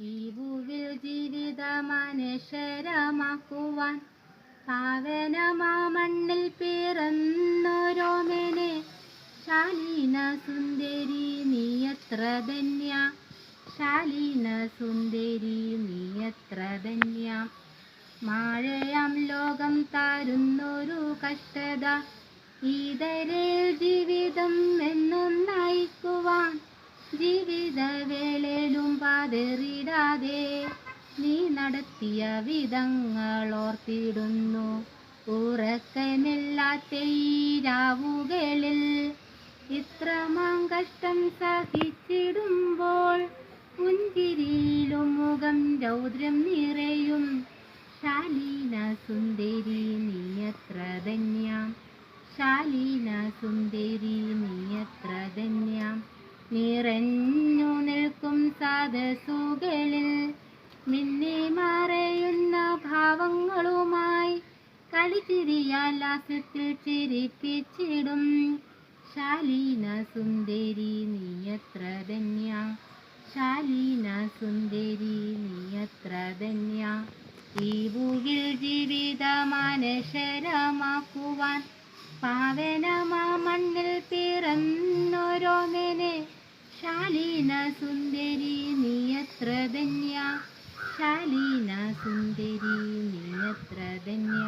ഈ ഭൂവിൽ ജീവിതമനശ്വരമാക്കുവാൻ പാവനമാ മണ്ണിൽ പിറന്നോരോമനെ ശാലീന സുന്ദരി നീയത്ര ധന്യ, ശാലീന സുന്ദരി നീയത്ര ധന്യ. മാഴയാം ലോകം താരുന്നൊരു കഷ്ടത ഈതരയിൽ ജീവിതം എന്നും നയിക്കുവാൻ ജീവിതവേളയിലും പാതറിടാതെ നീ നടത്തിയ വിധങ്ങൾ ഓർത്തിടുന്നു. ഉറക്കമില്ലാത്ത ഈ രാവുകളിൽ ഇത്രമാം കഷ്ടം സഹിച്ചിടുമ്പോൾ പുഞ്ചിരിയിലും മുഖം രൗദ്രം നിറയും. ശാലീന സുന്ദരി നീയത്ര ധന്യ, ശാലീന സുന്ദരി നീയത്ര ധന്യ. നിറഞ്ഞു നിൽക്കും സദസ്സുകളിൽ മിന്നി മറയുന്ന ഭാവങ്ങളുമായി കളിച്ചിരിയാൽ ലാസ്യത്തിൽ ചിരിപ്പിച്ചിടും. ശാലീന സുന്ദരി നീയത്ര ധന്യ, ശാലീന സുന്ദരി നീയത്ര ധന്യ. ഈ ഭൂവിൽ ജീവിതമനശ്വരമാക്കുവാൻ പാവനമാ മണ്ണിൽ പിറന്നോരോമനെ ശാലീന സുന്ദരി നീയത്ര ധന്യ, ശാലീന സുന്ദരി നീയത്ര ധന്യ.